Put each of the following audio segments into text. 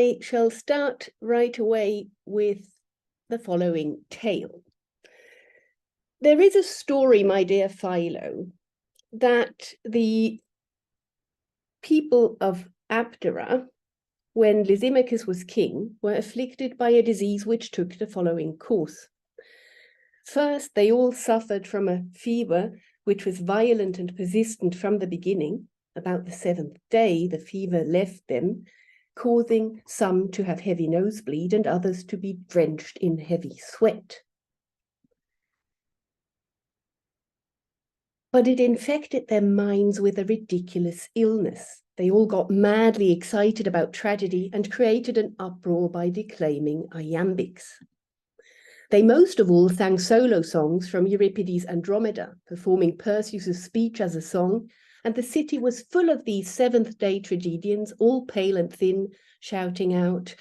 I shall start right away with the following tale. There is a story, my dear Philo, that the people of Abdera, when Lysimachus was king, were afflicted by a disease which took the following course. First, they all suffered from a fever which was violent and persistent from the beginning. About the 7th day, the fever left them, causing some to have heavy nosebleed and others to be drenched in heavy sweat. But it infected their minds with a ridiculous illness. They all got madly excited about tragedy and created an uproar by declaiming iambics. They most of all sang solo songs from Euripides' Andromeda, performing Perseus' speech as a song, and the city was full of these 7th-day tragedians, all pale and thin, shouting out,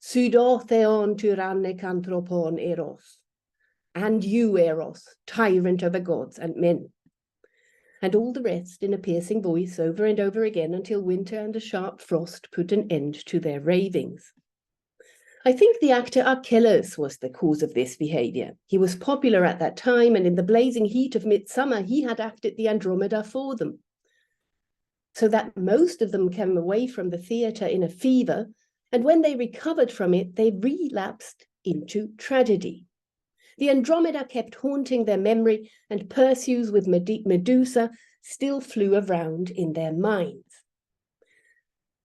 "Pseudotheon tyranne anthropon eros," and you, Eros, tyrant of the gods and men. And all the rest in a piercing voice over and over again until winter and a sharp frost put an end to their ravings. I think the actor Achilles was the cause of this behavior. He was popular at that time, and in the blazing heat of midsummer, he had acted the Andromeda for them. So that most of them came away from the theatre in a fever, and when they recovered from it, they relapsed into tragedy. The Andromeda kept haunting their memory, and Perseus with Medusa still flew around in their minds.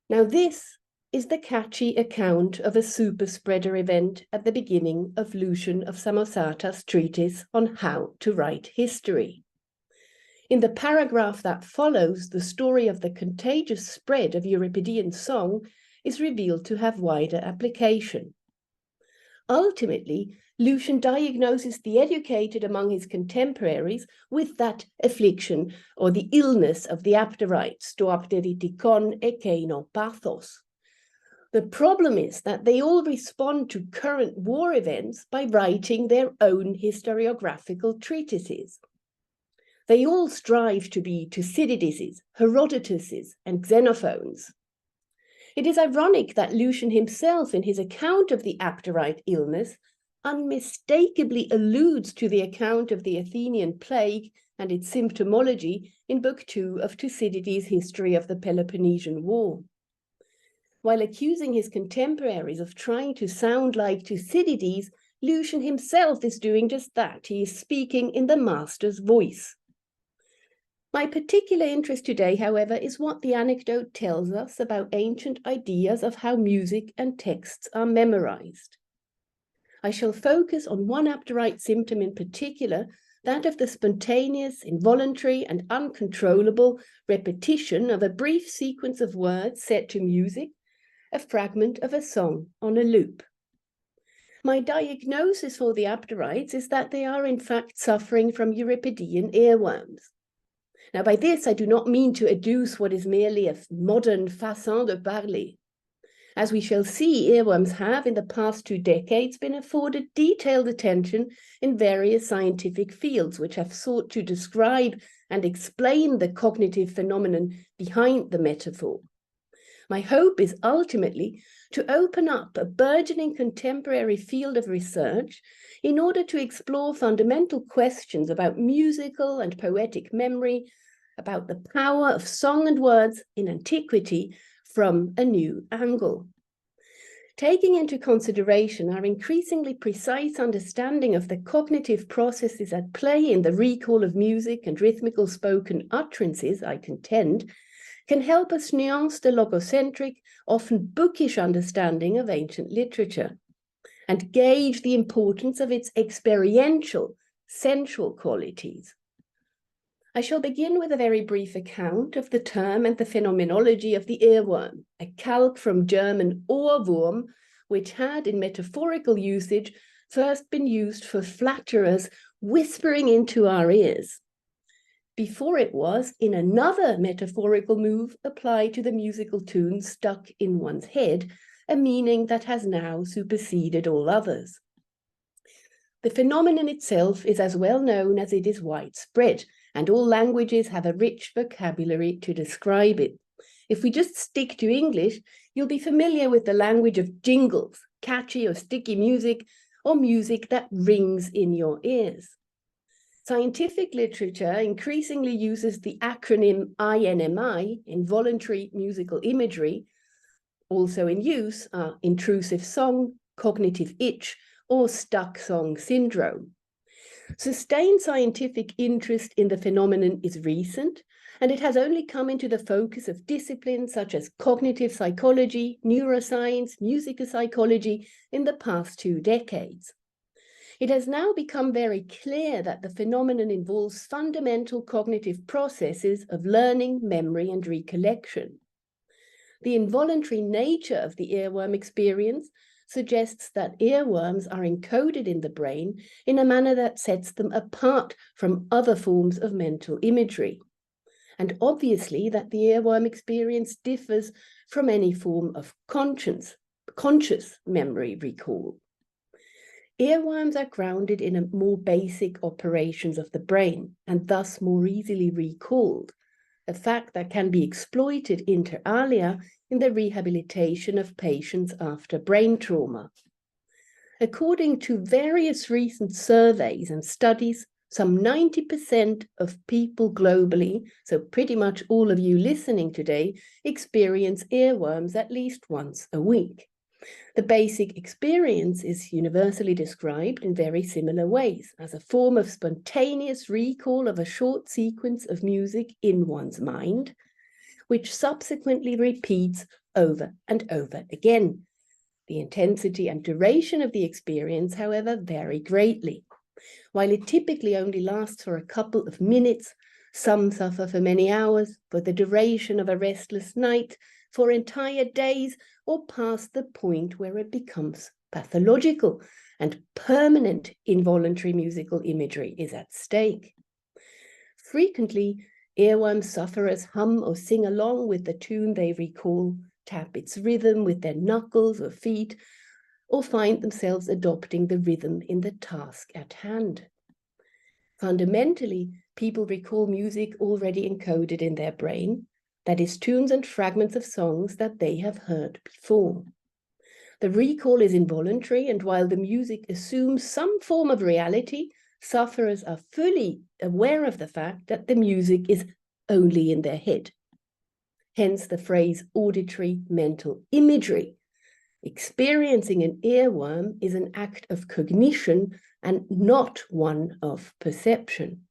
Now this is the catchy account of a super-spreader event at the beginning of Lucian of Samosate's treatise on how to write history. In the paragraph that follows, the story of the contagious spread of Euripidean song is revealed to have wider application. Ultimately, Lucian diagnoses the educated among his contemporaries with that affliction or the illness of the Abderites, to abderitikon ekeino pathos. The problem is that they all respond to current war events by writing their own historiographical treatises. They all strive to be Thucydides, Herodotus, and Xenophones. It is ironic that Lucian himself, in his account of the Abderite illness, unmistakably alludes to the account of the Athenian plague and its symptomology in Book 2 of Thucydides' History of the Peloponnesian War. While accusing his contemporaries of trying to sound like Thucydides, Lucian himself is doing just that. He is speaking in the master's voice. My particular interest today, however, is what the anecdote tells us about ancient ideas of how music and texts are memorized. I shall focus on one Abderite symptom in particular, that of the spontaneous, involuntary, and uncontrollable repetition of a brief sequence of words set to music, a fragment of a song on a loop. My diagnosis for the Abderites is that they are in fact suffering from Euripidean earworms. Now, by this, I do not mean to adduce what is merely a modern façon de parler. As we shall see, earworms have, in the past 2 decades, been afforded detailed attention in various scientific fields, which have sought to describe and explain the cognitive phenomenon behind the metaphor. My hope is ultimately to open up a burgeoning contemporary field of research in order to explore fundamental questions about musical and poetic memory, about the power of song and words in antiquity from a new angle. Taking into consideration our increasingly precise understanding of the cognitive processes at play in the recall of music and rhythmical spoken utterances, I contend, can help us nuance the logocentric, often bookish understanding of ancient literature, and gauge the importance of its experiential, sensual qualities. I shall begin with a very brief account of the term and the phenomenology of the earworm, a calque from German Ohrwurm, which had, in metaphorical usage, first been used for flatterers whispering into our ears, before it was, in another metaphorical move, applied to the musical tune stuck in one's head, a meaning that has now superseded all others. The phenomenon itself is as well known as it is widespread, and all languages have a rich vocabulary to describe it. If we just stick to English, You'll be familiar with the language of jingles, catchy or sticky music, or music that rings in your ears. Scientific literature increasingly uses the acronym INMI, Involuntary Musical Imagery. Also in use are intrusive song, cognitive itch, or stuck song syndrome. Sustained scientific interest in the phenomenon is recent, and it has only come into the focus of disciplines such as cognitive psychology, neuroscience, musicopsychology in the past 2 decades. It has now become very clear that the phenomenon involves fundamental cognitive processes of learning, memory, and recollection. The involuntary nature of the earworm experience suggests that earworms are encoded in the brain in a manner that sets them apart from other forms of mental imagery. And obviously that the earworm experience differs from any form of conscious memory recall. Earworms are grounded in more basic operations of the brain and thus more easily recalled, a fact that can be exploited inter alia in the rehabilitation of patients after brain trauma. According to various recent surveys and studies, some 90% of people globally, so pretty much all of you listening today, experience earworms at least once a week. The basic experience is universally described in very similar ways as a form of spontaneous recall of a short sequence of music in one's mind, which subsequently repeats over and over again. The intensity and duration of the experience, however, vary greatly. While it typically only lasts for a couple of minutes, some suffer for many hours, for the duration of a restless night, for entire days, or past the point where it becomes pathological and permanent involuntary musical imagery is at stake. Frequently, earworm sufferers hum or sing along with the tune they recall, tap its rhythm with their knuckles or feet, or find themselves adopting the rhythm in the task at hand. Fundamentally, people recall music already encoded in their brain, that is, tunes and fragments of songs that they have heard before. The recall is involuntary, and while the music assumes some form of reality, sufferers are fully aware of the fact that the music is only in their head. Hence the phrase auditory mental imagery. Experiencing an earworm is an act of cognition and not one of perception.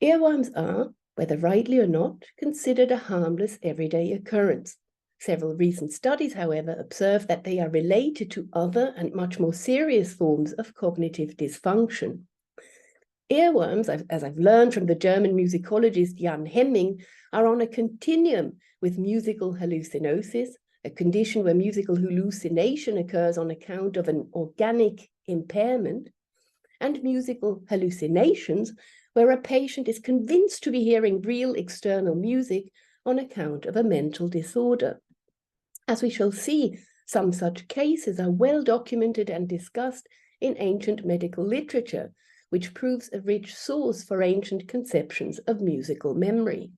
Earworms are, whether rightly or not, considered a harmless everyday occurrence. Several recent studies, however, observe that they are related to other and much more serious forms of cognitive dysfunction. Earworms, as I've learned from the German musicologist Jan Hemming, are on a continuum with musical hallucinosis, a condition where musical hallucination occurs on account of an organic impairment, and musical hallucinations, where a patient is convinced to be hearing real external music on account of a mental disorder. As we shall see, some such cases are well documented and discussed in ancient medical literature, which proves a rich source for ancient conceptions of musical memory.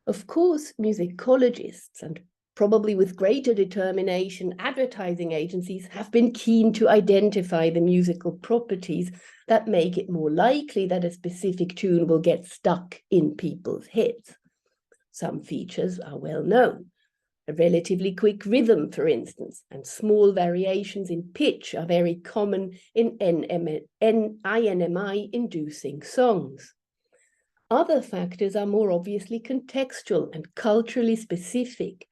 Of course, musicologists, and probably with greater determination, advertising agencies have been keen to identify the musical properties that make it more likely that a specific tune will get stuck in people's heads. Some features are well known. A relatively quick rhythm, for instance, and small variations in pitch are very common in INMI-inducing songs. Other factors are more obviously contextual and culturally specific.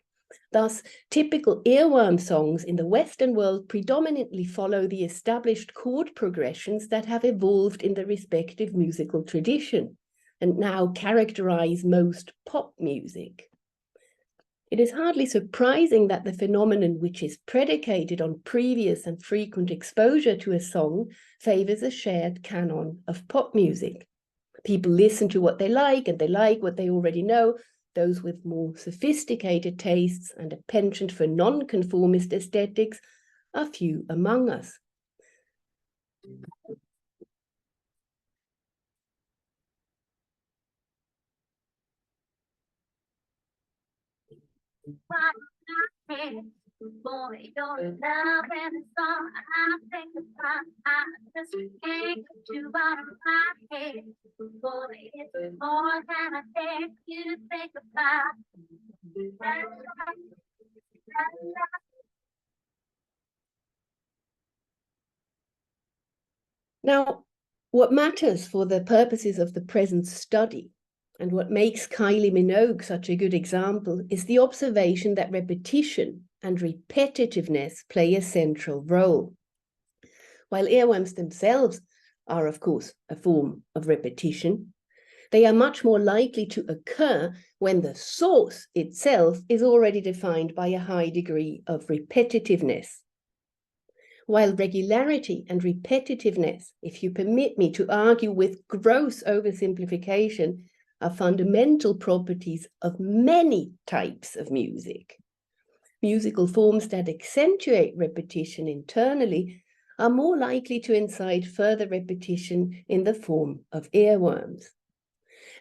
Thus, typical earworm songs in the Western world predominantly follow the established chord progressions that have evolved in the respective musical tradition and now characterize most pop music. It is hardly surprising that the phenomenon, which is predicated on previous and frequent exposure to a song, favors a shared canon of pop music. People listen to what they like, and they like what they already know. Those with more sophisticated tastes and a penchant for non-conformist aesthetics are few among us. Boy, your love and the song I think about, I just can't get you out of my head. Boy, it's more than I dare you to think about. Now, what matters for the purposes of the present study, and what makes Kylie Minogue such a good example, is the observation that repetition and repetitiveness play a central role. While earworms themselves are, of course, a form of repetition, they are much more likely to occur when the source itself is already defined by a high degree of repetitiveness. While regularity and repetitiveness, if you permit me to argue with gross oversimplification, are fundamental properties of many types of music, musical forms that accentuate repetition internally are more likely to incite further repetition in the form of earworms.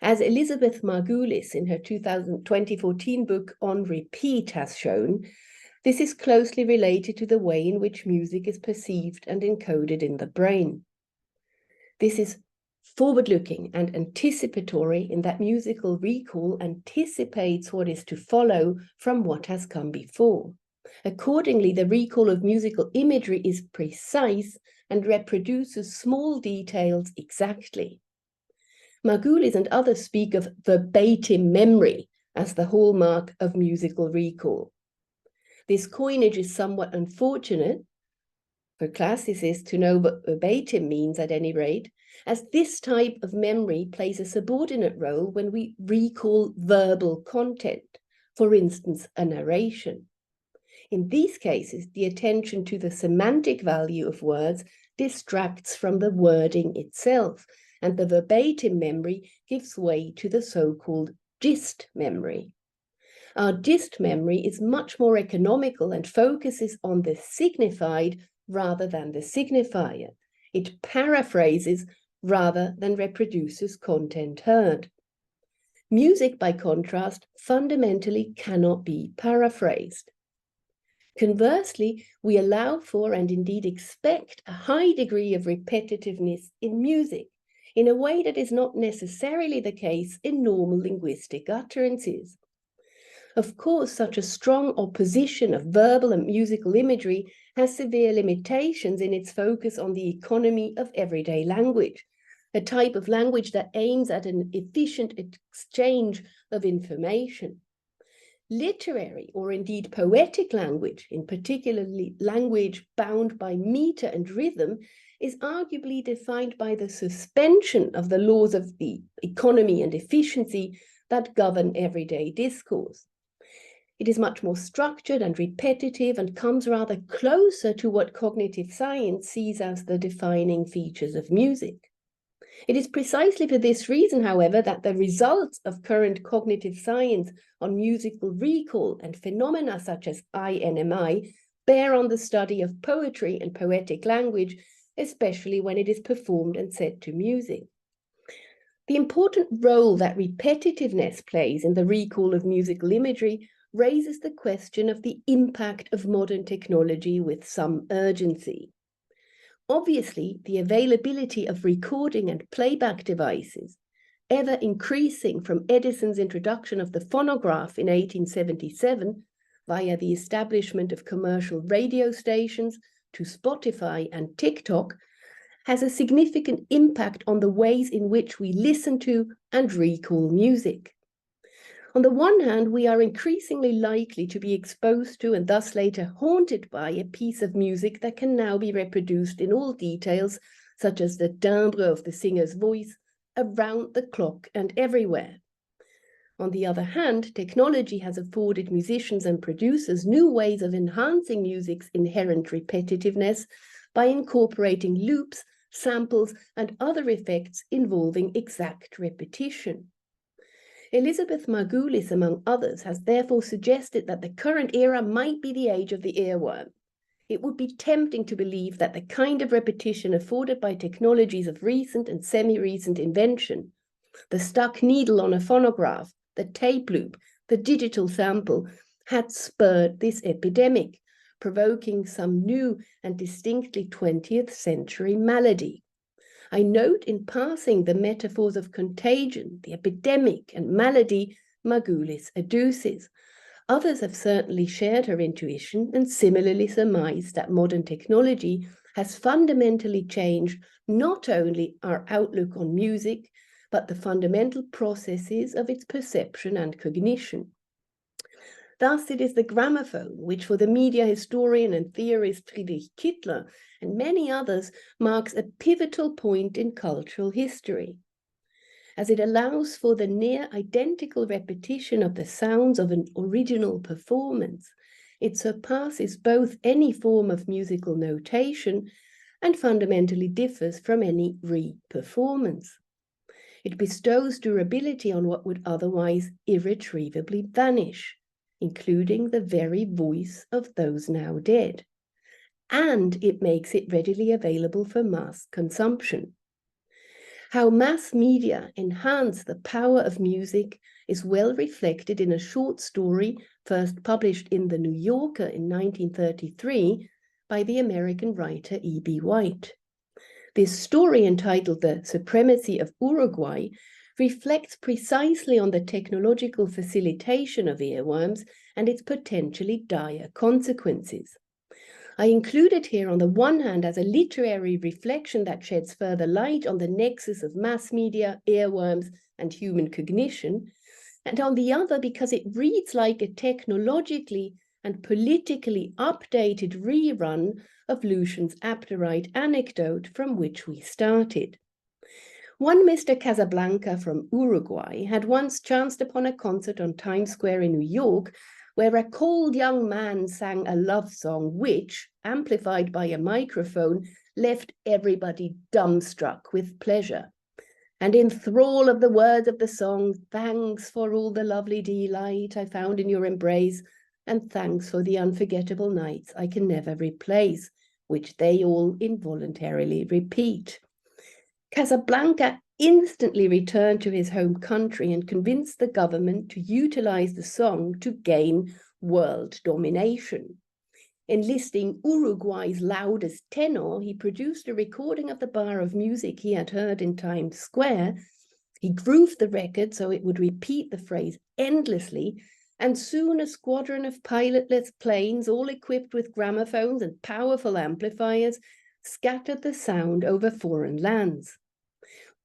As Elizabeth Margulis in her 2014 book On Repeat has shown, this is closely related to the way in which music is perceived and encoded in the brain. This is forward-looking and anticipatory in that musical recall anticipates what is to follow from what has come before. Accordingly, the recall of musical imagery is precise and reproduces small details exactly. Margulis and others speak of verbatim memory as the hallmark of musical recall. This coinage is somewhat unfortunate for classicists to know what verbatim means at any rate, as this type of memory plays a subordinate role when we recall verbal content, for instance, a narration. In these cases, the attention to the semantic value of words distracts from the wording itself, and the verbatim memory gives way to the so-called gist memory. Our gist memory is much more economical and focuses on the signified rather than the signifier. It paraphrases rather than reproduces content heard. Music, by contrast, fundamentally cannot be paraphrased. Conversely, we allow for and indeed expect a high degree of repetitiveness in music, in a way that is not necessarily the case in normal linguistic utterances. Of course, such a strong opposition of verbal and musical imagery has severe limitations in its focus on the economy of everyday language, a type of language that aims at an efficient exchange of information. Literary or indeed poetic language, in particularly language bound by meter and rhythm, is arguably defined by the suspension of the laws of the economy and efficiency that govern everyday discourse. It is much more structured and repetitive and comes rather closer to what cognitive science sees as the defining features of music. It is precisely for this reason, however, that the results of current cognitive science on musical recall and phenomena such as INMI bear on the study of poetry and poetic language, especially when it is performed and set to music. The important role that repetitiveness plays in the recall of musical imagery raises the question of the impact of modern technology with some urgency. Obviously, the availability of recording and playback devices, ever increasing from Edison's introduction of the phonograph in 1877 via the establishment of commercial radio stations to Spotify and TikTok, has a significant impact on the ways in which we listen to and recall music. On the one hand, we are increasingly likely to be exposed to and thus later haunted by a piece of music that can now be reproduced in all details, such as the timbre of the singer's voice, around the clock and everywhere. On the other hand, technology has afforded musicians and producers new ways of enhancing music's inherent repetitiveness by incorporating loops, samples, and other effects involving exact repetition. Elizabeth Margulis, among others, has therefore suggested that the current era might be the age of the earworm. It would be tempting to believe that the kind of repetition afforded by technologies of recent and semi-recent invention, the stuck needle on a phonograph, the tape loop, the digital sample, had spurred this epidemic, provoking some new and distinctly 20th century malady. I note in passing the metaphors of contagion, the epidemic and malady Margulis adduces. Others have certainly shared her intuition and similarly surmised that modern technology has fundamentally changed not only our outlook on music, but the fundamental processes of its perception and cognition. Thus, it is the gramophone, which for the media historian and theorist Friedrich Kittler and many others marks a pivotal point in cultural history, as it allows for the near identical repetition of the sounds of an original performance. It surpasses both any form of musical notation and fundamentally differs from any re-performance. It bestows durability on what would otherwise irretrievably vanish, including the very voice of those now dead. And it makes it readily available for mass consumption. How mass media enhance the power of music is well reflected in a short story first published in The New Yorker in 1933 by the American writer E.B. White. This story, entitled The Supremacy of Uruguay, reflects precisely on the technological facilitation of earworms and its potentially dire consequences. I include it here on the one hand as a literary reflection that sheds further light on the nexus of mass media, earworms, and human cognition, and on the other because it reads like a technologically and politically updated rerun of Lucian's Abderite anecdote from which we started. One Mr. Casablanca from Uruguay had once chanced upon a concert on Times Square in New York where a cold young man sang a love song which, amplified by a microphone, left everybody dumbstruck with pleasure. And in thrall of the words of the song, "Thanks for all the lovely delight I found in your embrace, and thanks for the unforgettable nights I can never replace," which they all involuntarily repeat. Casablanca instantly returned to his home country and convinced the government to utilize the song to gain world domination. Enlisting Uruguay's loudest tenor, he produced a recording of the bar of music he had heard in Times Square. He grooved the record so it would repeat the phrase endlessly, and soon a squadron of pilotless planes, all equipped with gramophones and powerful amplifiers, scattered the sound over foreign lands.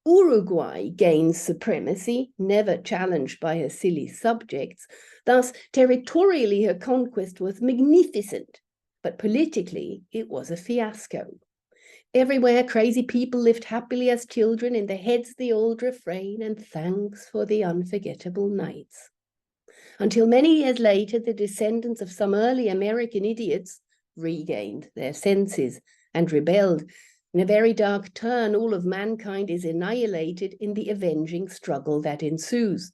Uruguay gains supremacy, never challenged by her silly subjects. Thus, territorially, her conquest was magnificent, but politically, it was a fiasco. Everywhere, crazy people lived happily as children, in their heads the old refrain, "and thanks for the unforgettable nights." Until many years later, the descendants of some early American idiots regained their senses and rebelled. In a very dark turn, all of mankind is annihilated in the avenging struggle that ensues,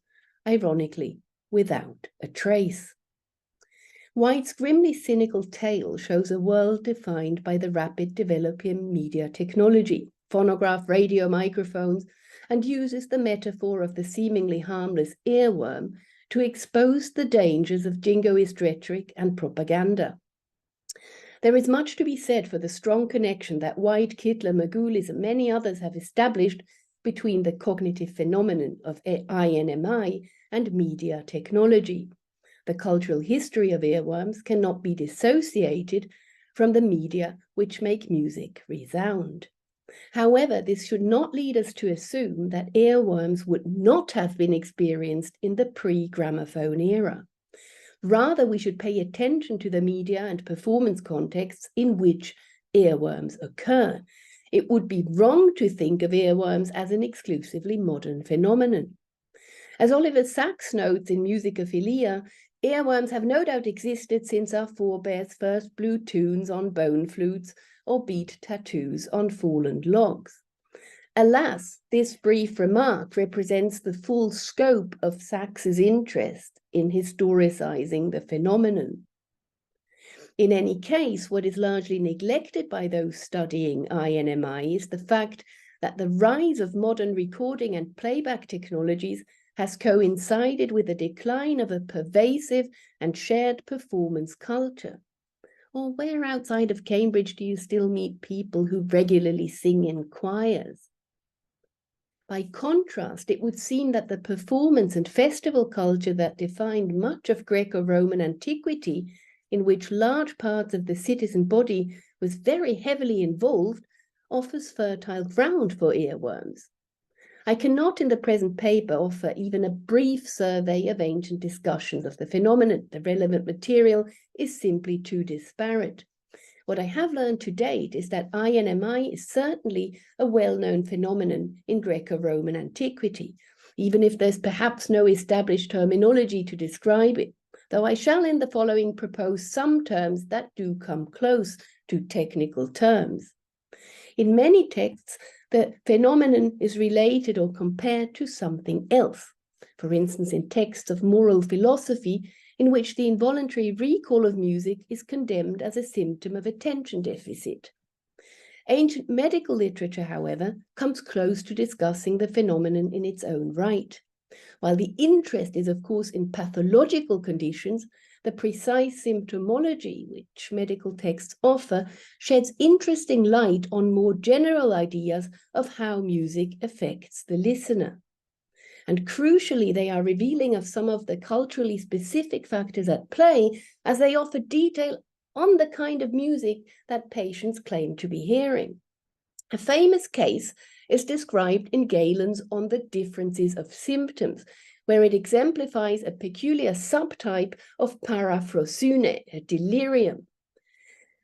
ironically, without a trace. White's grimly cynical tale shows a world defined by the rapid developing media technology, phonograph, radio, microphones, and uses the metaphor of the seemingly harmless earworm to expose the dangers of jingoist rhetoric and propaganda. There is much to be said for the strong connection that White, Kittler, Margulis, and many others have established between the cognitive phenomenon of INMI and media technology. The cultural history of earworms cannot be dissociated from the media which make music resound. However, this should not lead us to assume that earworms would not have been experienced in the pre-gramophone era. Rather, we should pay attention to the media and performance contexts in which earworms occur. It would be wrong to think of earworms as an exclusively modern phenomenon. As Oliver Sacks notes in Musicophilia, earworms have no doubt existed since our forebears first blew tunes on bone flutes or beat tattoos on fallen logs. Alas, this brief remark represents the full scope of Sacks's interest in historicizing the phenomenon. In any case, what is largely neglected by those studying INMI is the fact that the rise of modern recording and playback technologies has coincided with the decline of a pervasive and shared performance culture? Or where outside of Cambridge do you still meet people who regularly sing in choirs? By contrast, it would seem that the performance and festival culture that defined much of Greco-Roman antiquity, in which large parts of the citizen body was very heavily involved, offers fertile ground for earworms. I cannot in the present paper offer even a brief survey of ancient discussions of the phenomenon. The relevant material is simply too disparate. What I have learned to date is that INMI is certainly a well-known phenomenon in Greco-Roman antiquity, even if there's perhaps no established terminology to describe it, though I shall in the following propose some terms that do come close to technical terms. In many texts, the phenomenon is related or compared to something else. For instance, in texts of moral philosophy, in which the involuntary recall of music is condemned as a symptom of attention deficit. Ancient medical literature, however, comes close to discussing the phenomenon in its own right. While the interest is, of course, in pathological conditions, the precise symptomology which medical texts offer sheds interesting light on more general ideas of how music affects the listener. And crucially, they are revealing of some of the culturally specific factors at play, as they offer detail on the kind of music that patients claim to be hearing. A famous case is described in Galen's On the Differences of Symptoms, where it exemplifies a peculiar subtype of paraphrosune, a delirium.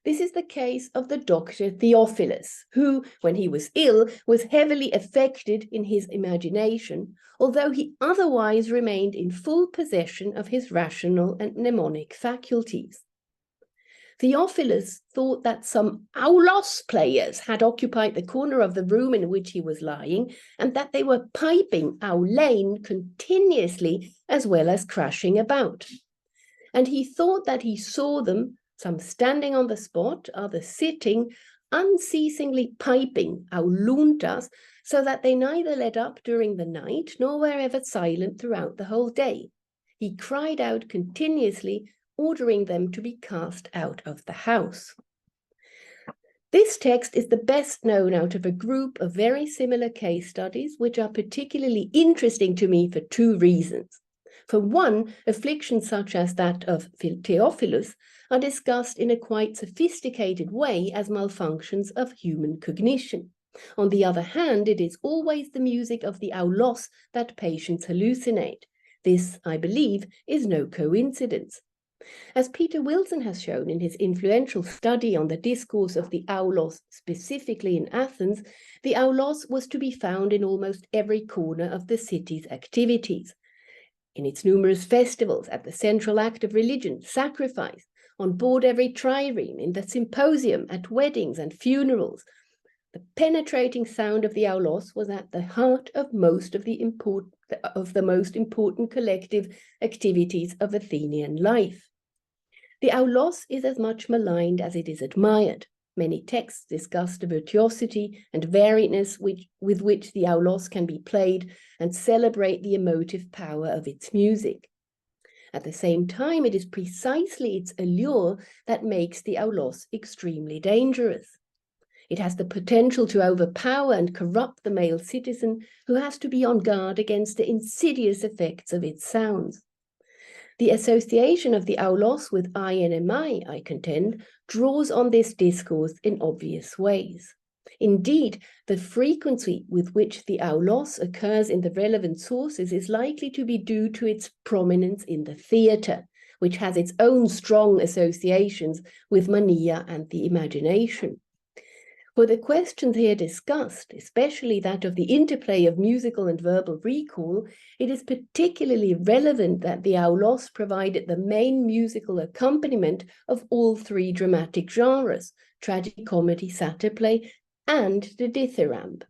This is the case of the doctor Theophilus, who, when he was ill, was heavily affected in his imagination, although he otherwise remained in full possession of his rational and mnemonic faculties. Theophilus thought that some aulos players had occupied the corner of the room in which he was lying, and that they were piping aulain continuously as well as crashing about. And he thought that he saw them, some standing on the spot, others sitting, unceasingly piping auluntas, so that they neither let up during the night nor were ever silent throughout the whole day. He cried out continuously, ordering them to be cast out of the house. This text is the best known out of a group of very similar case studies, which are particularly interesting to me for two reasons. For one, afflictions such as that of Theophilus are discussed in a quite sophisticated way as malfunctions of human cognition. On the other hand, it is always the music of the aulos that patients hallucinate. This, I believe, is no coincidence. As Peter Wilson has shown in his influential study on the discourse of the aulos, specifically in Athens, the aulos was to be found in almost every corner of the city's activities. In its numerous festivals, at the central act of religion, sacrifice, on board every trireme, in the symposium, at weddings and funerals. The penetrating sound of the aulos was at the heart of most of the most important collective activities of Athenian life. The aulos is as much maligned as it is admired. Many texts discuss the virtuosity and variedness with which the aulos can be played and celebrate the emotive power of its music. At the same time, it is precisely its allure that makes the aulos extremely dangerous. It has the potential to overpower and corrupt the male citizen, who has to be on guard against the insidious effects of its sounds. The association of the aulos with INMI, I contend, draws on this discourse in obvious ways. Indeed, the frequency with which the aulos occurs in the relevant sources is likely to be due to its prominence in the theatre, which has its own strong associations with mania and the imagination. For the questions here discussed, especially that of the interplay of musical and verbal recall, it is particularly relevant that the aulos provided the main musical accompaniment of all three dramatic genres, tragic comedy, satyr play, and the dithyramb.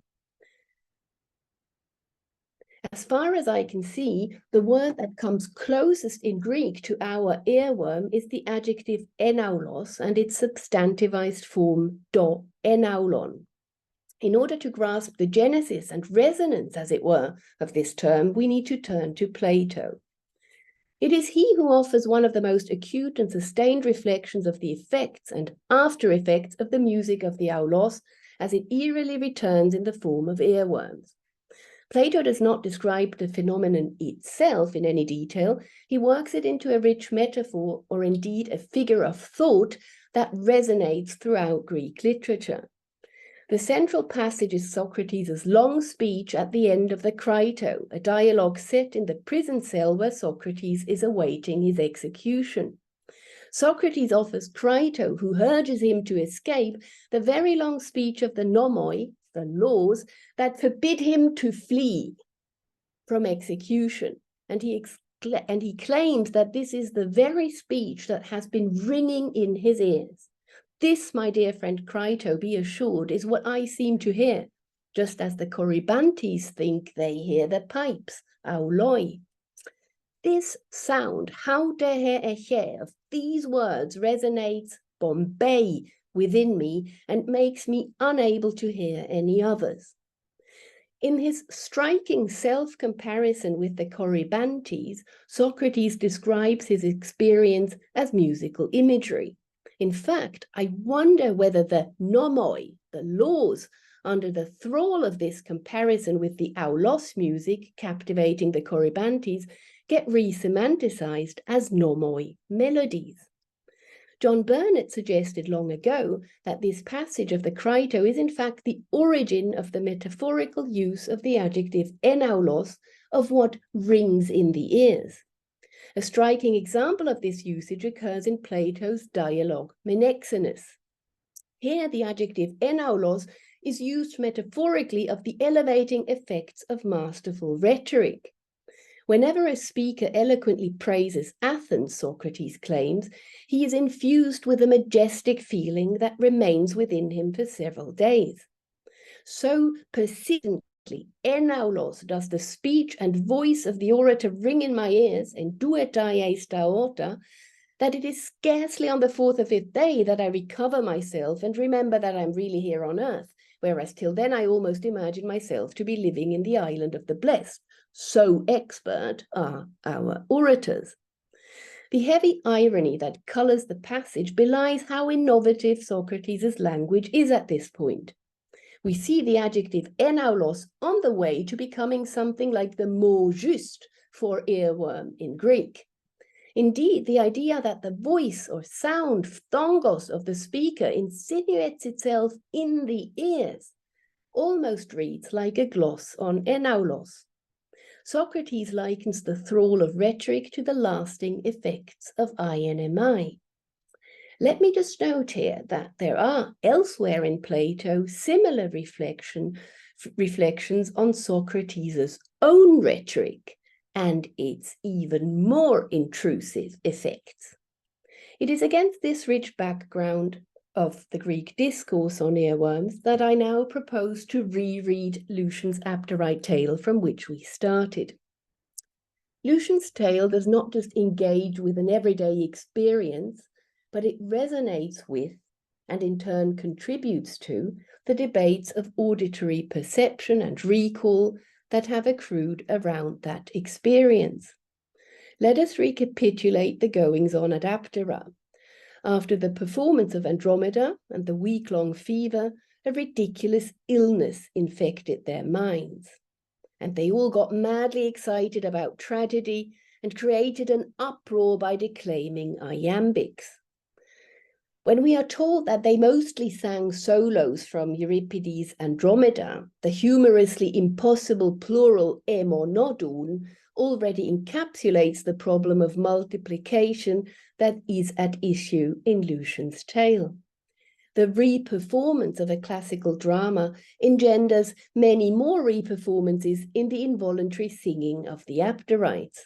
As far as I can see, the word that comes closest in Greek to our earworm is the adjective enaulos and its substantivized form do enaulon. In order to grasp the genesis and resonance, as it were, of this term, we need to turn to Plato. It is he who offers one of the most acute and sustained reflections of the effects and after effects of the music of the aulos, as it eerily returns in the form of earworms. Plato does not describe the phenomenon itself in any detail. He works it into a rich metaphor, or indeed a figure of thought that resonates throughout Greek literature. The central passage is Socrates' long speech at the end of the Graeco, a dialogue set in the prison cell where Socrates is awaiting his execution. Socrates offers Graeco, who urges him to escape, the very long speech of the nomoi, the laws, that forbid him to flee from execution. And he claims that this is the very speech that has been ringing in his ears. This, my dear friend Graeco, be assured, is what I seem to hear, just as the Corybantes think they hear the pipes, auloi. This sound, haudehe eche, of these words resonates Bombay within me and makes me unable to hear any others. In his striking self-comparison with the Corybantes, Socrates describes his experience as musical imagery. In fact, I wonder whether the nomoi, the laws, under the thrall of this comparison with the aulos music captivating the Corybantes, get resemanticized as nomoi melodies. John Burnet suggested long ago that this passage of the Graeco is in fact the origin of the metaphorical use of the adjective enaulos, of what rings in the ears. A striking example of this usage occurs in Plato's dialogue Menexenus. Here the adjective enaulos is used metaphorically of the elevating effects of masterful rhetoric. Whenever a speaker eloquently praises Athens, Socrates claims, he is infused with a majestic feeling that remains within him for several days. So persistently, enaulos, does the speech and voice of the orator ring in my ears, and duetae staota, that it is scarcely on the fourth or fifth day that I recover myself and remember that I'm really here on earth, whereas till then I almost imagine myself to be living in the island of the blessed. So expert are our orators. The heavy irony that colors the passage belies how innovative Socrates' language is at this point. We see the adjective enaulos on the way to becoming something like the mot juste for earworm in Greek. Indeed, the idea that the voice or sound, phthongos, of the speaker insinuates itself in the ears almost reads like a gloss on enaulos. Socrates likens the thrall of rhetoric to the lasting effects of INMI. Let me just note here that there are elsewhere in Plato similar reflections on Socrates' own rhetoric and its even more intrusive effects. It is against this rich background of the Greek discourse on earworms that I now propose to reread Lucian's Abderite tale from which we started. Lucian's tale does not just engage with an everyday experience, but it resonates with, and in turn contributes to, the debates of auditory perception and recall that have accrued around that experience. Let us recapitulate the goings-on at Abdera. After the performance of Andromeda and the week-long fever, a ridiculous illness infected their minds. And they all got madly excited about tragedy and created an uproar by declaiming iambics. When we are told that they mostly sang solos from Euripides' Andromeda, the humorously impossible plural emonodon already encapsulates the problem of multiplication that is at issue in Lucian's tale. The re-performance of a classical drama engenders many more re-performances in the involuntary singing of the Abderites.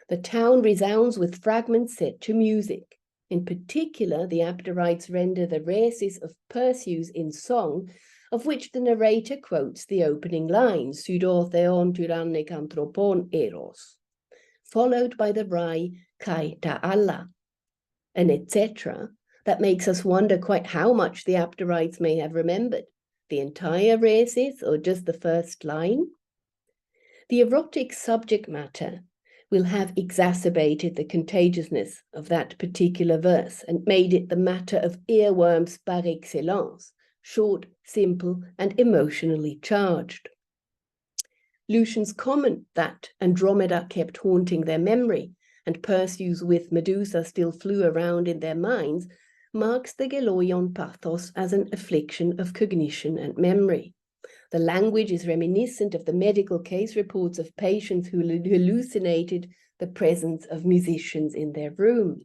The town resounds with fragments set to music. In particular, the Abderites render the reces of Perseus in song, of which the narrator quotes the opening line, Pseudotheon tyrannic anthropon eros, followed by the Rai kai ta alla, an etc. that makes us wonder quite how much the Abderites may have remembered. the entire rhesis or just the first line, the erotic subject matter will have exacerbated the contagiousness of that particular verse and made it the matter of earworms par excellence, short, simple, and emotionally charged. Lucian's comment that Andromeda kept haunting their memory and Perseus with Medusa still flew around in their minds marks the Geloion pathos as an affliction of cognition and memory. The language is reminiscent of the medical case reports of patients who hallucinated the presence of musicians in their room.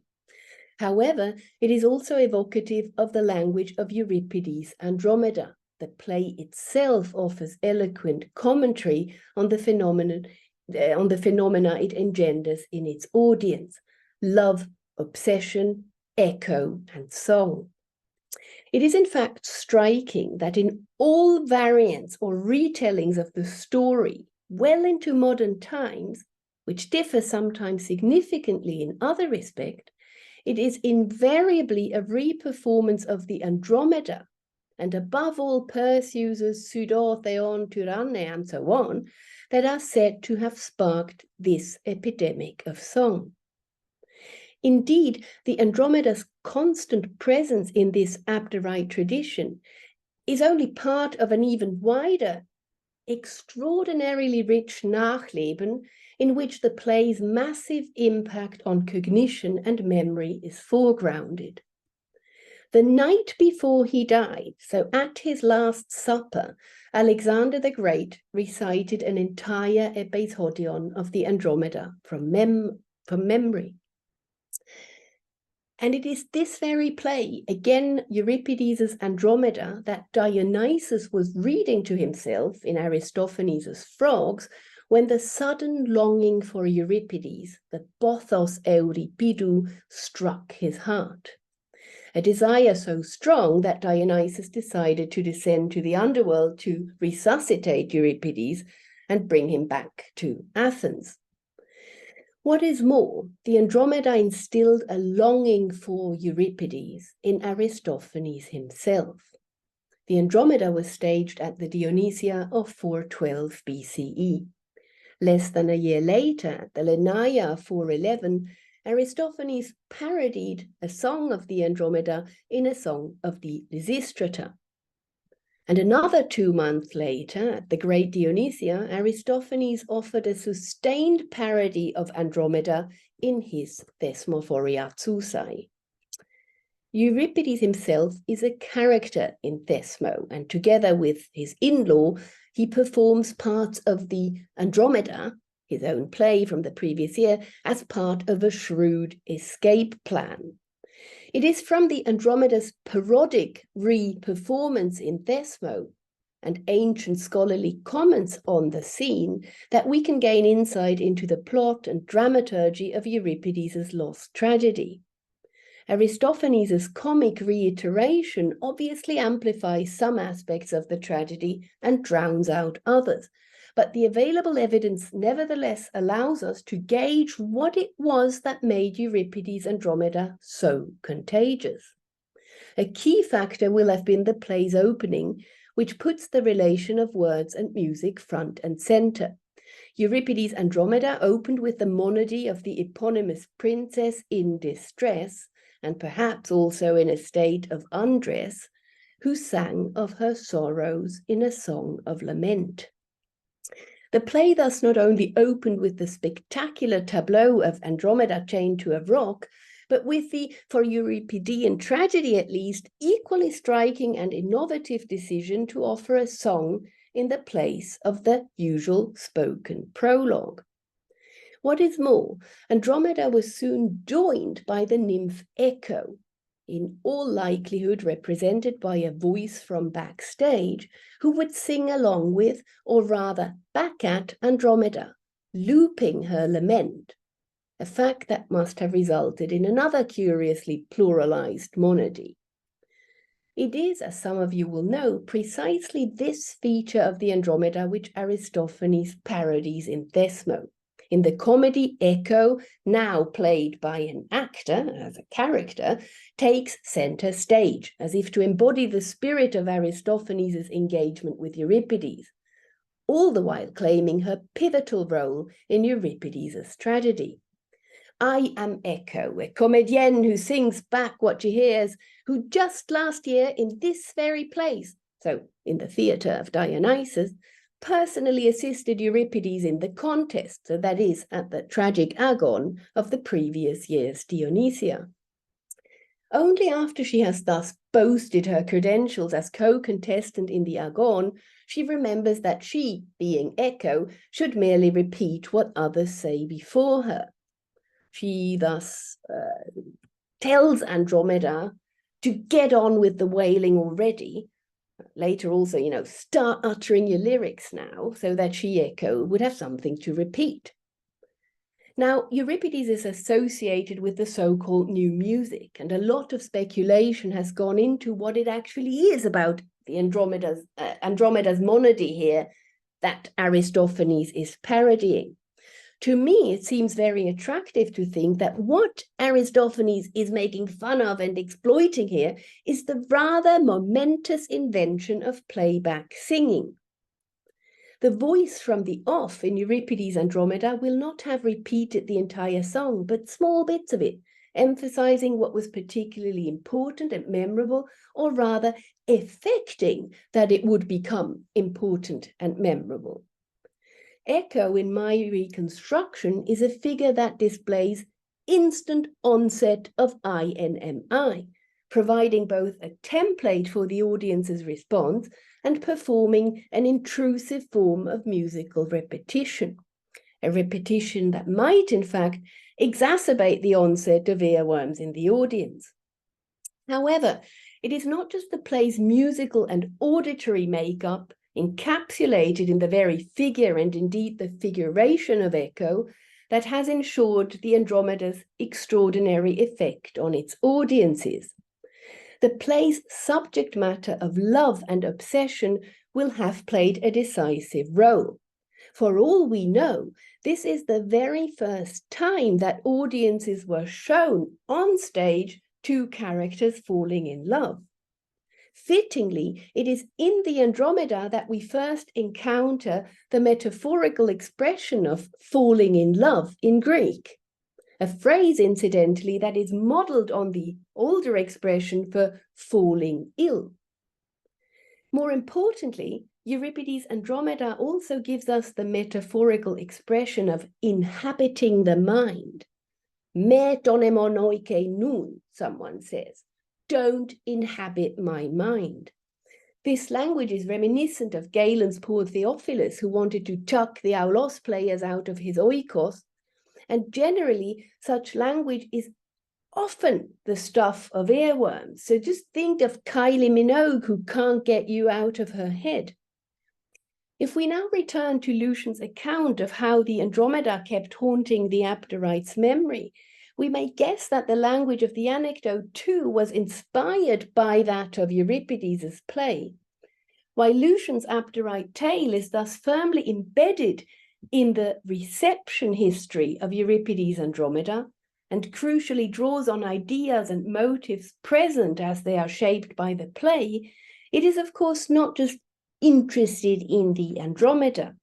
However, it is also evocative of the language of Euripides' Andromeda. The play itself offers eloquent commentary on the phenomena it engenders in its audience: love, obsession, echo, and song. It is in fact striking that in all variants or retellings of the story, well into modern times, which differ sometimes significantly in other respects, it is invariably a reperformance of the Andromeda, and above all Perseus' Pseudo-Theon, Tyranne, and so on, that are said to have sparked this epidemic of song. Indeed, the Andromeda's constant presence in this Abderite tradition is only part of an even wider, extraordinarily rich Nachleben in which the play's massive impact on cognition and memory is foregrounded. The night before he died, so at his last supper, Alexander the Great recited an entire Episodion of the Andromeda from memory. And it is this very play, again Euripides' Andromeda, that Dionysus was reading to himself in Aristophanes' Frogs when the sudden longing for Euripides, the Bothos Euripidou, struck his heart. A desire so strong that Dionysus decided to descend to the underworld to resuscitate Euripides and bring him back to Athens. What is more, the Andromeda instilled a longing for Euripides in Aristophanes himself. The Andromeda was staged at the Dionysia of 412 BCE. Less than a year later, at the Lenaea of 411, Aristophanes parodied a song of the Andromeda in a song of the Lysistrata. And another 2 months later, at the Great Dionysia, Aristophanes offered a sustained parody of Andromeda in his Thesmophoriatsousae. Euripides himself is a character in Thesmo, and together with his in-law, he performs parts of the Andromeda, his own play from the previous year, as part of a shrewd escape plan. It is from the Andromeda's parodic re-performance in Thesmo and ancient scholarly comments on the scene that we can gain insight into the plot and dramaturgy of Euripides' lost tragedy. Aristophanes' comic reiteration obviously amplifies some aspects of the tragedy and drowns out others, but the available evidence nevertheless allows us to gauge what it was that made Euripides' Andromeda so contagious. A key factor will have been the play's opening, which puts the relation of words and music front and center. Euripides' Andromeda opened with the monody of the eponymous princess in distress, and perhaps also in a state of undress, who sang of her sorrows in a song of lament. The play thus not only opened with the spectacular tableau of Andromeda chained to a rock, but with the, for Euripidean tragedy at least, equally striking and innovative decision to offer a song in the place of the usual spoken prologue. What is more, Andromeda was soon joined by the nymph Echo, in all likelihood represented by a voice from backstage, who would sing along with, or rather back at, Andromeda, looping her lament, a fact that must have resulted in another curiously pluralized monody. It is, as some of you will know, precisely this feature of the Andromeda which Aristophanes parodies in Thesmo. In the comedy, Echo, now played by an actor as a character, takes center stage, as if to embody the spirit of Aristophanes' engagement with Euripides, all the while claiming her pivotal role in Euripides' tragedy. I am Echo, a comedienne who sings back what she hears, who just last year in this very place, so in the theatre of Dionysus, personally assisted Euripides in the contest, so that is, at the tragic agon of the previous year's Dionysia. Only after she has thus boasted her credentials as co-contestant in the agon, she remembers that she, being Echo, should merely repeat what others say before her. She thus tells Andromeda to get on with the wailing already. Later also, start uttering your lyrics now, so that she, Echo, would have something to repeat. Now, Euripides is associated with the so-called new music, and a lot of speculation has gone into what it actually is about the Andromeda's monody here that Aristophanes is parodying. To me, it seems very attractive to think that what Aristophanes is making fun of and exploiting here is the rather momentous invention of playback singing. The voice from the off in Euripides' Andromeda will not have repeated the entire song, but small bits of it, emphasizing what was particularly important and memorable, or rather effecting that it would become important and memorable. Echo, in my reconstruction, is a figure that displays instant onset of INMI, providing both a template for the audience's response and performing an intrusive form of musical repetition, a repetition that might, in fact, exacerbate the onset of earworms in the audience. However, it is not just the play's musical and auditory makeup encapsulated in the very figure and indeed the figuration of Echo that has ensured the Andromeda's extraordinary effect on its audiences. The play's subject matter of love and obsession will have played a decisive role. For all we know, this is the very first time that audiences were shown on stage two characters falling in love. Fittingly, it is in the Andromeda that we first encounter the metaphorical expression of falling in love in Greek, a phrase, incidentally, that is modeled on the older expression for falling ill. More importantly, Euripides' Andromeda also gives us the metaphorical expression of inhabiting the mind. Me tonemonoike nun, someone says. Don't inhabit my mind. This language is reminiscent of Galen's poor Theophilus, who wanted to chuck the aulos players out of his oikos, and generally such language is often the stuff of earworms. So just think of Kylie Minogue, who can't get you out of her head. If we now return to Lucian's account of how the Andromeda kept haunting the Abderite's memory, we may guess that the language of the anecdote too was inspired by that of Euripides' play. While Lucian's Abderite tale is thus firmly embedded in the reception history of Euripides' Andromeda, and crucially draws on ideas and motives present as they are shaped by the play, it is of course not just interested in the Andromeda.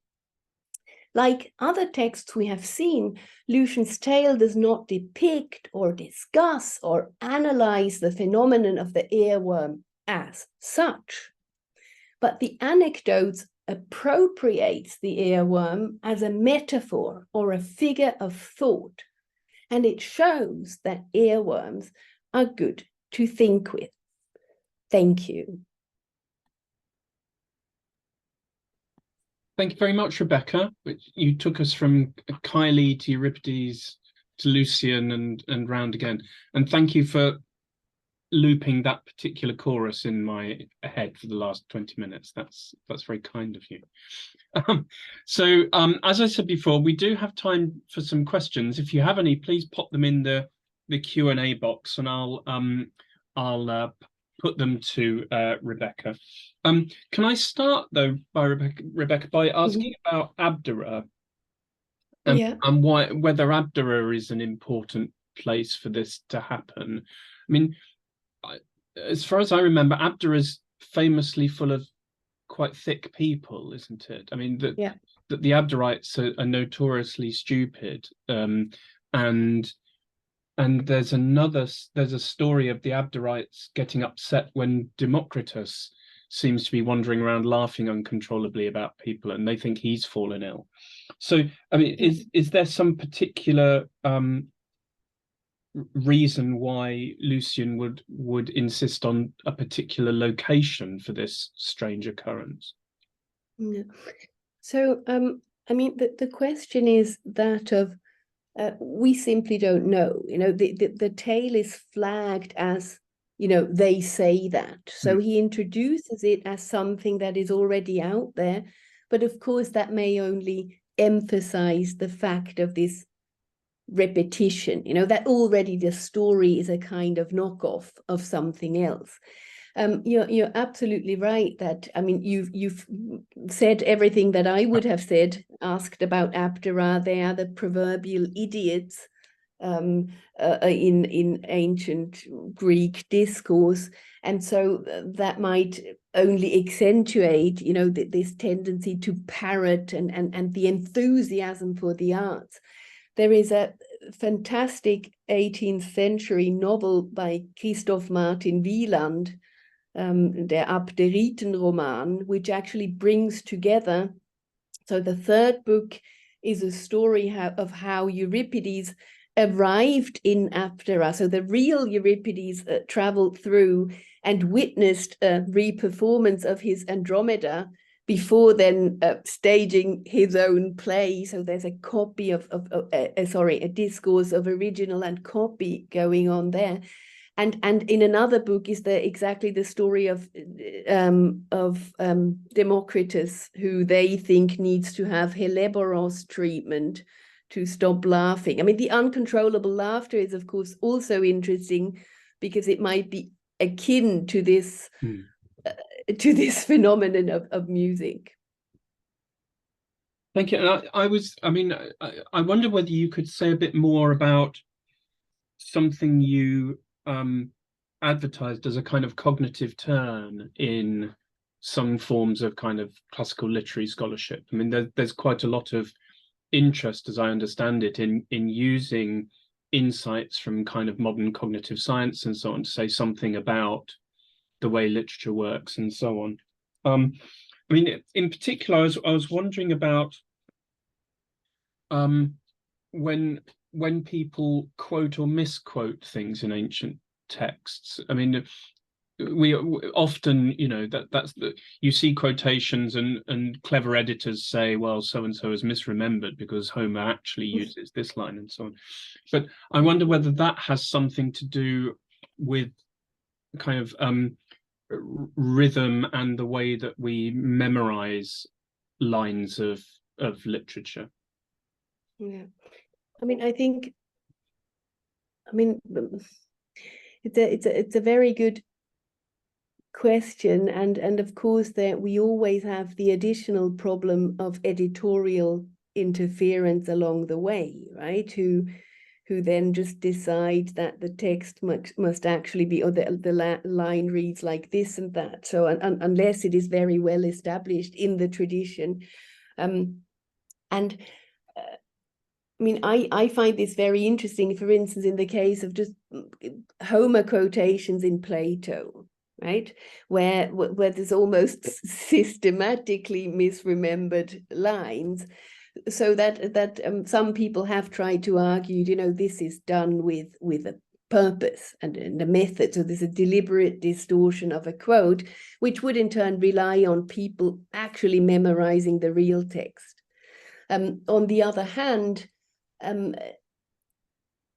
Like other texts we have seen, Lucian's tale does not depict or discuss or analyze the phenomenon of the earworm as such, but the anecdotes appropriates the earworm as a metaphor or a figure of thought, and it shows that earworms are good to think with. Thank you. Thank you very much, Rebecca. You took us from Kylie to Euripides to Lucian and round again. And thank you for looping that particular chorus in my head for the last 20 minutes. That's very kind of you. As I said before, we do have time for some questions. If you have any, please pop them in the Q&A box, and I'll put them to Rebecca. Can I start though by Rebecca by asking about Abdera And whether Abdera is an important place for this to happen. I mean, as far as I remember, Abdera is famously full of quite thick people, isn't it? I mean, that the Abderites are notoriously stupid, and there's a story of the Abderites getting upset when Democritus seems to be wandering around laughing uncontrollably about people, and they think he's fallen ill. So, I mean, is there some particular reason why Lucian would insist on a particular location for this strange occurrence? Yeah. So, I mean, the question is that of we simply don't know. You know, the tale is flagged as, you know, they say that. So he introduces it as something that is already out there, but of course that may only emphasize the fact of this repetition, you know, that already the story is a kind of knockoff of something else. You're absolutely right that, I mean, you've said everything that I would have said, asked about Abdera. They are the proverbial idiots in ancient Greek discourse, and so that might only accentuate, you know, this tendency to parrot and the enthusiasm for the arts. There is a fantastic 18th century novel by Christoph Martin Wieland, Der Abderitenroman, which actually brings together, so the third book is a story of how Euripides arrived in Abdera. So the real Euripides traveled through and witnessed a re-performance of his Andromeda before then staging his own play. So there's a copy a discourse of original and copy going on there. And in another book is exactly the story of Democritus, who they think needs to have Helleborus treatment to stop laughing. I mean, the uncontrollable laughter is, of course, also interesting because it might be akin to this phenomenon of music. Thank you. And I wonder whether you could say a bit more about something you advertised as a kind of cognitive turn in some forms of kind of classical literary scholarship. I mean, there's quite a lot of interest, as I understand it, in using insights from kind of modern cognitive science and so on to say something about the way literature works and so on. I mean, in particular, I was wondering about when people quote or misquote things in ancient texts. I mean, we often, you know, that's you see quotations and clever editors say, well, so and so is misremembered because Homer actually uses this line and so on. But I wonder whether that has something to do with kind of rhythm and the way that we memorize lines of literature. Yeah, I mean, I think, I mean, it's a very good question, and of course that we always have the additional problem of editorial interference along the way, right? Who then just decide that the text must actually be, or the line reads like this and that. So unless it is very well established in the tradition, I mean, I find this very interesting, for instance, in the case of just Homer quotations in Plato, right? Where there's almost systematically misremembered lines, so that some people have tried to argue, you know, this is done with a purpose and a method. So there's a deliberate distortion of a quote, which would in turn rely on people actually memorizing the real text. On the other hand,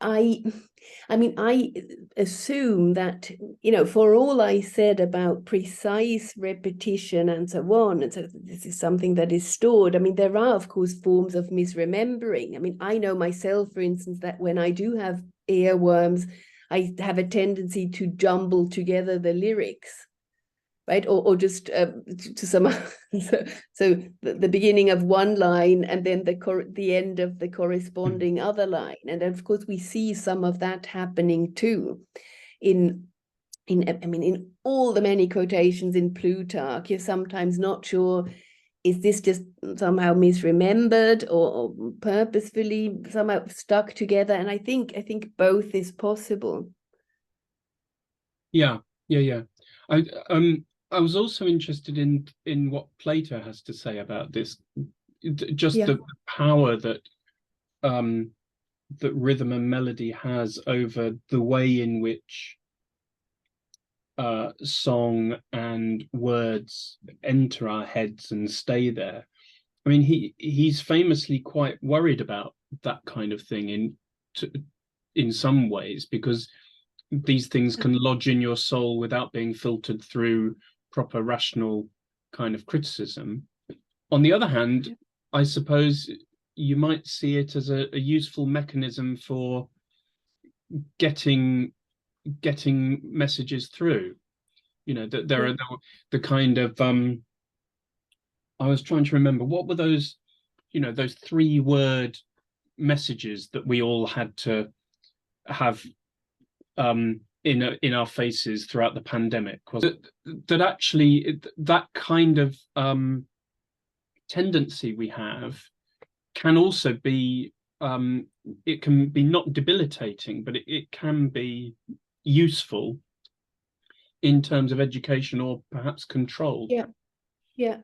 I assume that, you know, for all I said about precise repetition and so on, and so this is something that is stored. I mean, there are, of course, forms of misremembering. I mean, I know myself, for instance, that when I do have earworms, I have a tendency to jumble together the lyrics. right? Or just to sum up, so the beginning of one line and then the end of the corresponding other line. And of course, we see some of that happening too in all the many quotations in Plutarch. You're sometimes not sure, is this just somehow misremembered or purposefully somehow stuck together? And I think both is possible. Yeah. I was also interested in what Plato has to say about this, just the power that that rhythm and melody has over the way in which song and words enter our heads and stay there. I mean, he's famously quite worried about that kind of thing in some ways, because these things can lodge in your soul without being filtered through proper rational kind of criticism. On the other hand, I suppose you might see it as a useful mechanism for getting messages through. You know, that there are the kind of I was trying to remember, what were those, you know, those 3-word messages that we all had to have in our faces throughout the pandemic? Was it that actually that kind of tendency we have can also be it can be not debilitating, but it can be useful in terms of education or perhaps control. Yeah.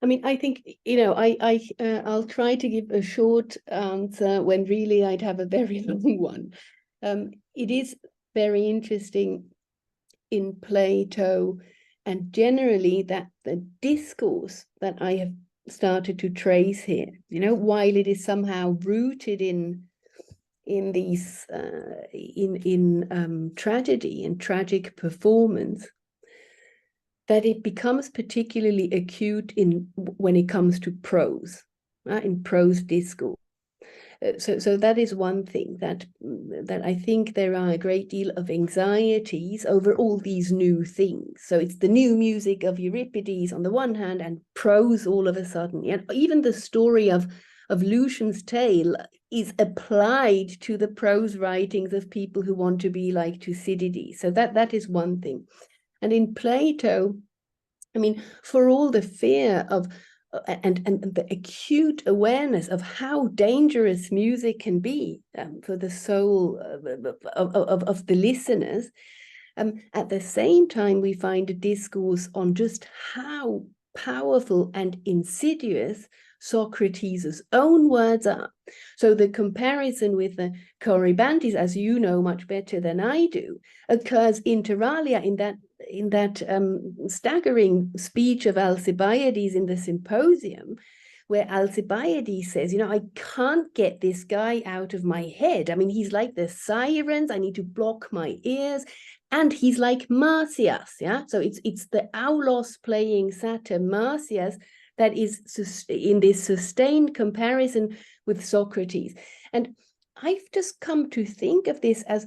I mean, I think, you know, I'll try to give a short answer when really I'd have a very long one. It is very interesting in Plato and generally that the discourse that I have started to trace here, you know, while it is somehow rooted in these tragedy and tragic performance, that it becomes particularly acute when it comes to prose, in prose discourse. So that is one thing that I think there are a great deal of anxieties over all these new things. So it's the new music of Euripides on the one hand, and prose all of a sudden. Yeah, even the story of Lucian's tale is applied to the prose writings of people who want to be like Thucydides. So that is one thing. And in Plato, I mean, for all the fear of and the acute awareness of how dangerous music can be for the soul of the listeners, at the same time we find a discourse on just how powerful and insidious Socrates' own words are. So the comparison with the Corybantes, as you know much better than I do, occurs inter alia in that staggering speech of Alcibiades in the Symposium, where Alcibiades says, you know, I can't get this guy out of my head. I mean, he's like the sirens. I need to block my ears. And he's like Marsyas, yeah? So it's the aulos playing satyr Marsyas that is in this sustained comparison with Socrates. And I've just come to think of this as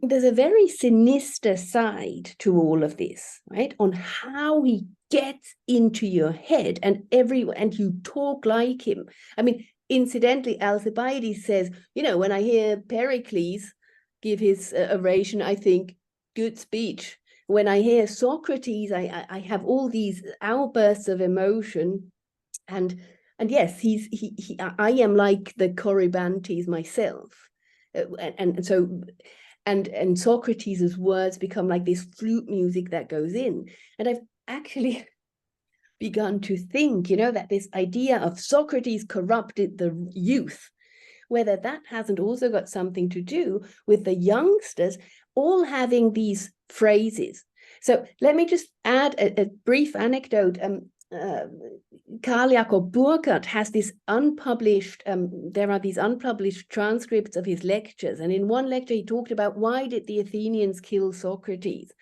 there's a very sinister side to all of this, right? On how he gets into your head and you talk like him. I mean, incidentally, Alcibiades says, you know, when I hear Pericles give his oration, I think, good speech. When I hear Socrates, I have all these outbursts of emotion, and yes, I am like the Corybantes myself, and so. And Socrates' words become like this flute music that goes in. And I've actually begun to think, you know, that this idea of Socrates corrupted the youth, whether that hasn't also got something to do with the youngsters all having these phrases. So let me just add a brief anecdote. Karl Jakob Burckhardt has this unpublished, there are these unpublished transcripts of his lectures. And in one lecture, he talked about why did the Athenians kill Socrates?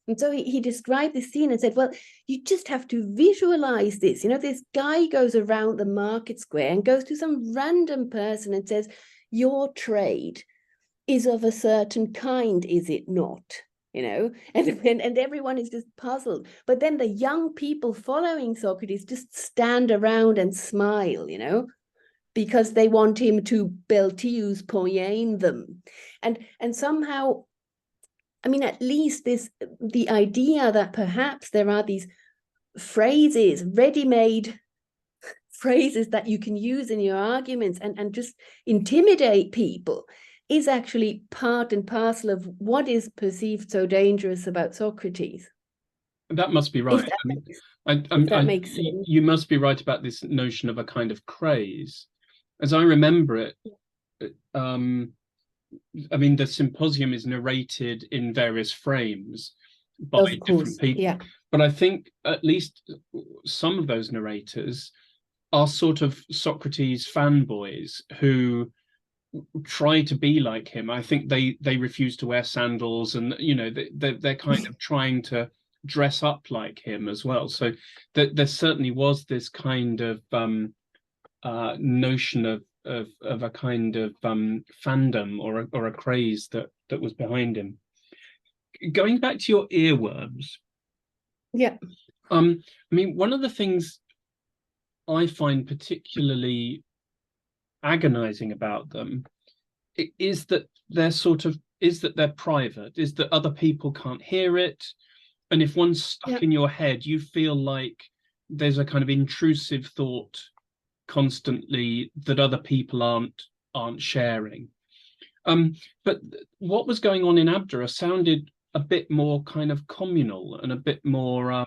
And so he described the scene and said, well, you just have to visualize this. You know, this guy goes around the market square and goes to some random person and says, your trade is of a certain kind, is it not? you know, and everyone is just puzzled. But then the young people following Socrates just stand around and smile, you know, because they want him to Beltius poiein them. And somehow, I mean, at least the idea that perhaps there are these phrases, ready-made phrases that you can use in your arguments and just intimidate people is actually part and parcel of what is perceived so dangerous about Socrates. That must be right. That makes sense. You must be right about this notion of a kind of craze. As I remember it, I mean, the symposium is narrated in various frames by different people. Yeah. But I think at least some of those narrators are sort of Socrates fanboys who try to be like him. I think they refuse to wear sandals, and you know they're kind of trying to dress up like him as well. So there certainly was this kind of notion of a kind of fandom or a craze that was behind him. Going back to your earworms, yeah, I mean, one of the things I find particularly agonizing about them is that they're private, is that other people can't hear it, and if one's stuck in your head, you feel like there's a kind of intrusive thought constantly that other people aren't sharing. But what was going on in Abdera sounded a bit more kind of communal and a bit more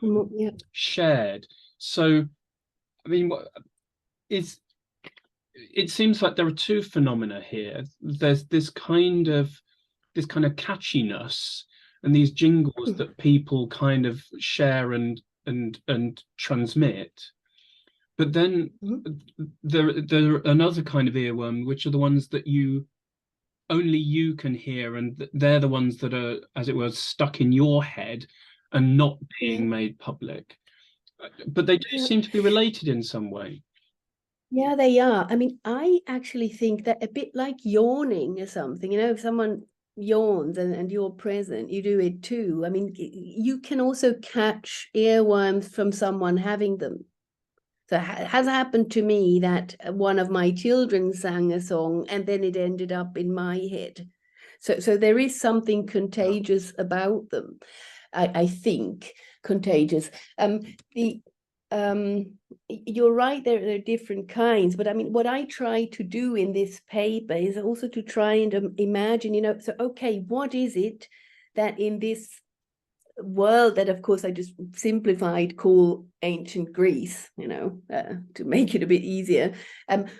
shared. So, I mean, it seems like there are two phenomena here. There's this kind of catchiness and these jingles that people kind of share and transmit. But then there are another kind of earworm, which are the ones that only you can hear, and they're the ones that are, as it were, stuck in your head and not being made public. But they do seem to be related in some way. Yeah, they are. I mean, I actually think that a bit like yawning or something, you know, if someone yawns and you're present, you do it too. I mean, you can also catch earworms from someone having them. So it has happened to me that one of my children sang a song and then it ended up in my head. So there is something contagious about them. I think contagious. You're right, there are different kinds, but I mean, what I try to do in this paper is also to try and imagine, you know, so, okay, what is it that in this world that, of course, I just simplified call ancient Greece, you know, to make it a bit easier.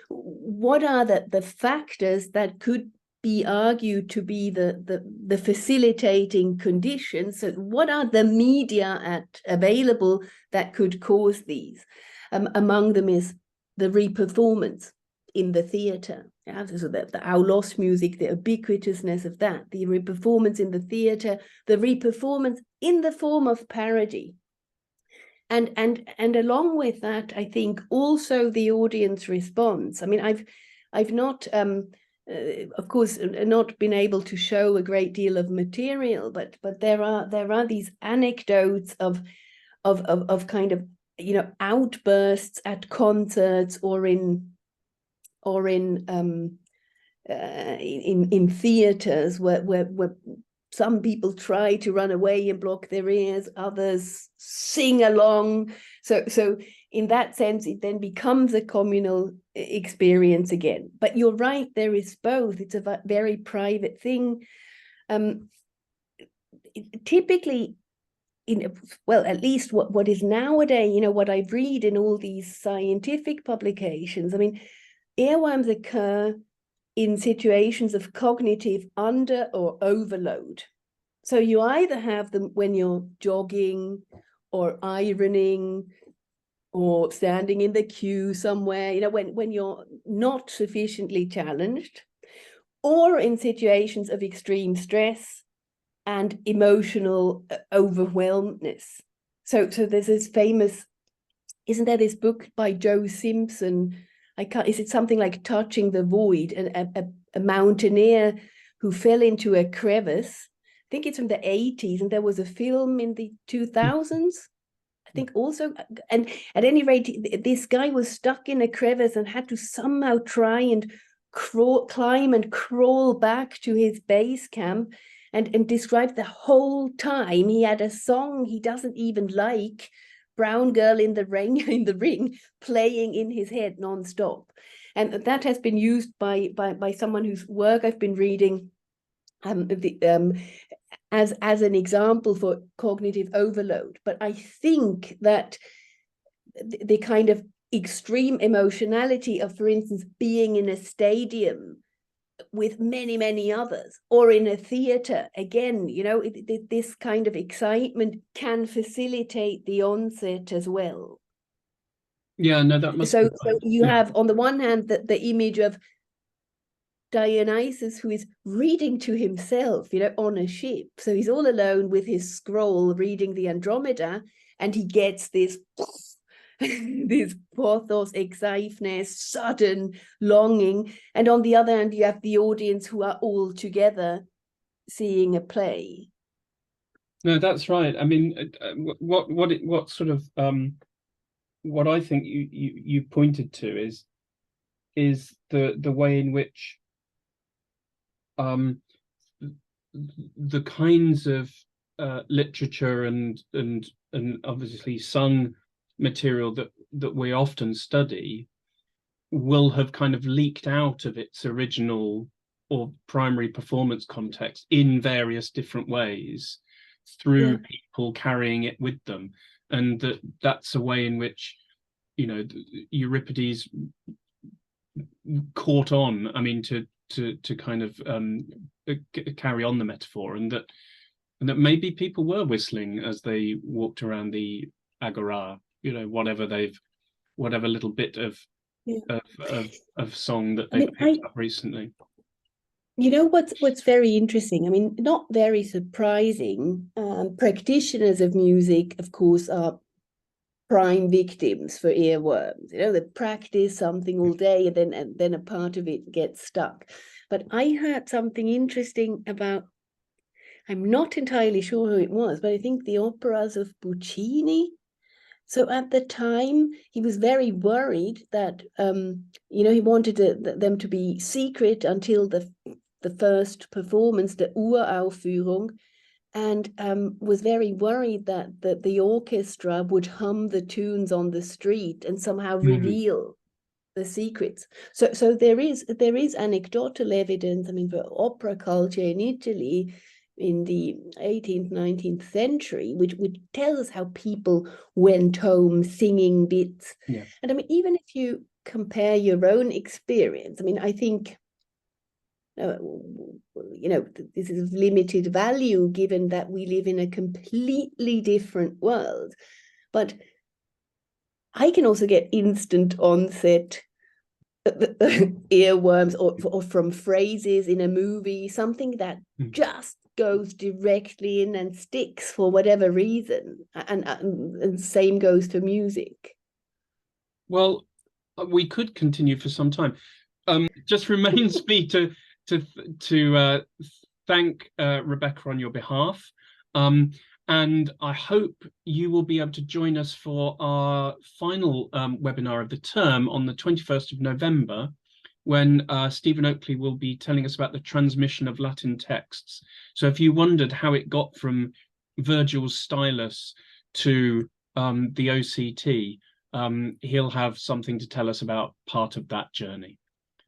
What are the factors that could be argued to be the facilitating conditions? So what are the media available that could cause these? Among them is the reperformance in the theatre. Yeah, so the aulos music, the ubiquitousness of that, the reperformance in the theatre, the reperformance in the form of parody. And along with that, I think also the audience response. I mean, I've not, of course, not been able to show a great deal of material, but there are these anecdotes of kind of, you know, outbursts at concerts or in theaters where some people try to run away and block their ears, others sing along. So in that sense, it then becomes a communal experience again. But you're right, there is both. It's a very private thing. Typically, well, at least what is nowadays, you know, what I read in all these scientific publications, I mean, earworms occur in situations of cognitive under or overload. So you either have them when you're jogging or ironing or standing in the queue somewhere, you know, when you're not sufficiently challenged, or in situations of extreme stress and emotional overwhelmedness. So there's this famous, isn't there this book by Joe Simpson? Is it something like Touching the Void? And a mountaineer who fell into a crevice think it's from the 80s, and there was a film in the 2000s, I think also. And at any rate, this guy was stuck in a crevice and had to somehow try and climb and crawl back to his base camp, and described the whole time he had a song he doesn't even like, Brown Girl in the Ring, playing in his head nonstop. And that has been used by someone whose work I've been reading as an example for cognitive overload. But I think that the kind of extreme emotionality of, for instance, being in a stadium with many, many others, or in a theater, again, you know, this kind of excitement can facilitate the onset as well. Yeah, no, that must be right. So you have, on the one hand, the image of Dionysus, who is reading to himself, you know, on a ship. So he's all alone with his scroll reading the Andromeda, and he gets this this pathos, excitement, sudden longing. And on the other hand, you have the audience who are all together seeing a play. No, that's right. I mean, what sort of what I think you pointed to is the way in which the kinds of literature and obviously sung material that we often study will have kind of leaked out of its original or primary performance context in various different ways through people carrying it with them, and that's a way in which, you know, Euripides caught on, I mean, to kind of carry on the metaphor, and that maybe people were whistling as they walked around the agora, you know, whatever little bit of song that they've picked up recently. You know what's very interesting? I mean, not very surprising. Practitioners of music, of course, are prime victims for earworms. You know, they practice something all day, and then a part of it gets stuck. But I heard something interesting about, I'm not entirely sure who it was, but I think the operas of Puccini. So at the time, he was very worried that, you know, he wanted them to be secret until the first performance, the Uraufführung, and was very worried that the orchestra would hum the tunes on the street and somehow reveal the secrets. So there is anecdotal evidence, I mean, for opera culture in Italy in the 18th, 19th century, which tells us how people went home singing bits. Yeah. And I mean, even if you compare your own experience, I mean, I think, you know, this is of limited value given that we live in a completely different world. But I can also get instant onset earworms or from phrases in a movie, something that just goes directly in and sticks for whatever reason, and same goes to music. Well, we could continue for some time. Just remains me to thank Rebecca on your behalf, and I hope you will be able to join us for our final webinar of the term on the 21st of November, when Stephen Oakley will be telling us about the transmission of Latin texts. So if you wondered how it got from Virgil's stylus to the OCT, he'll have something to tell us about part of that journey.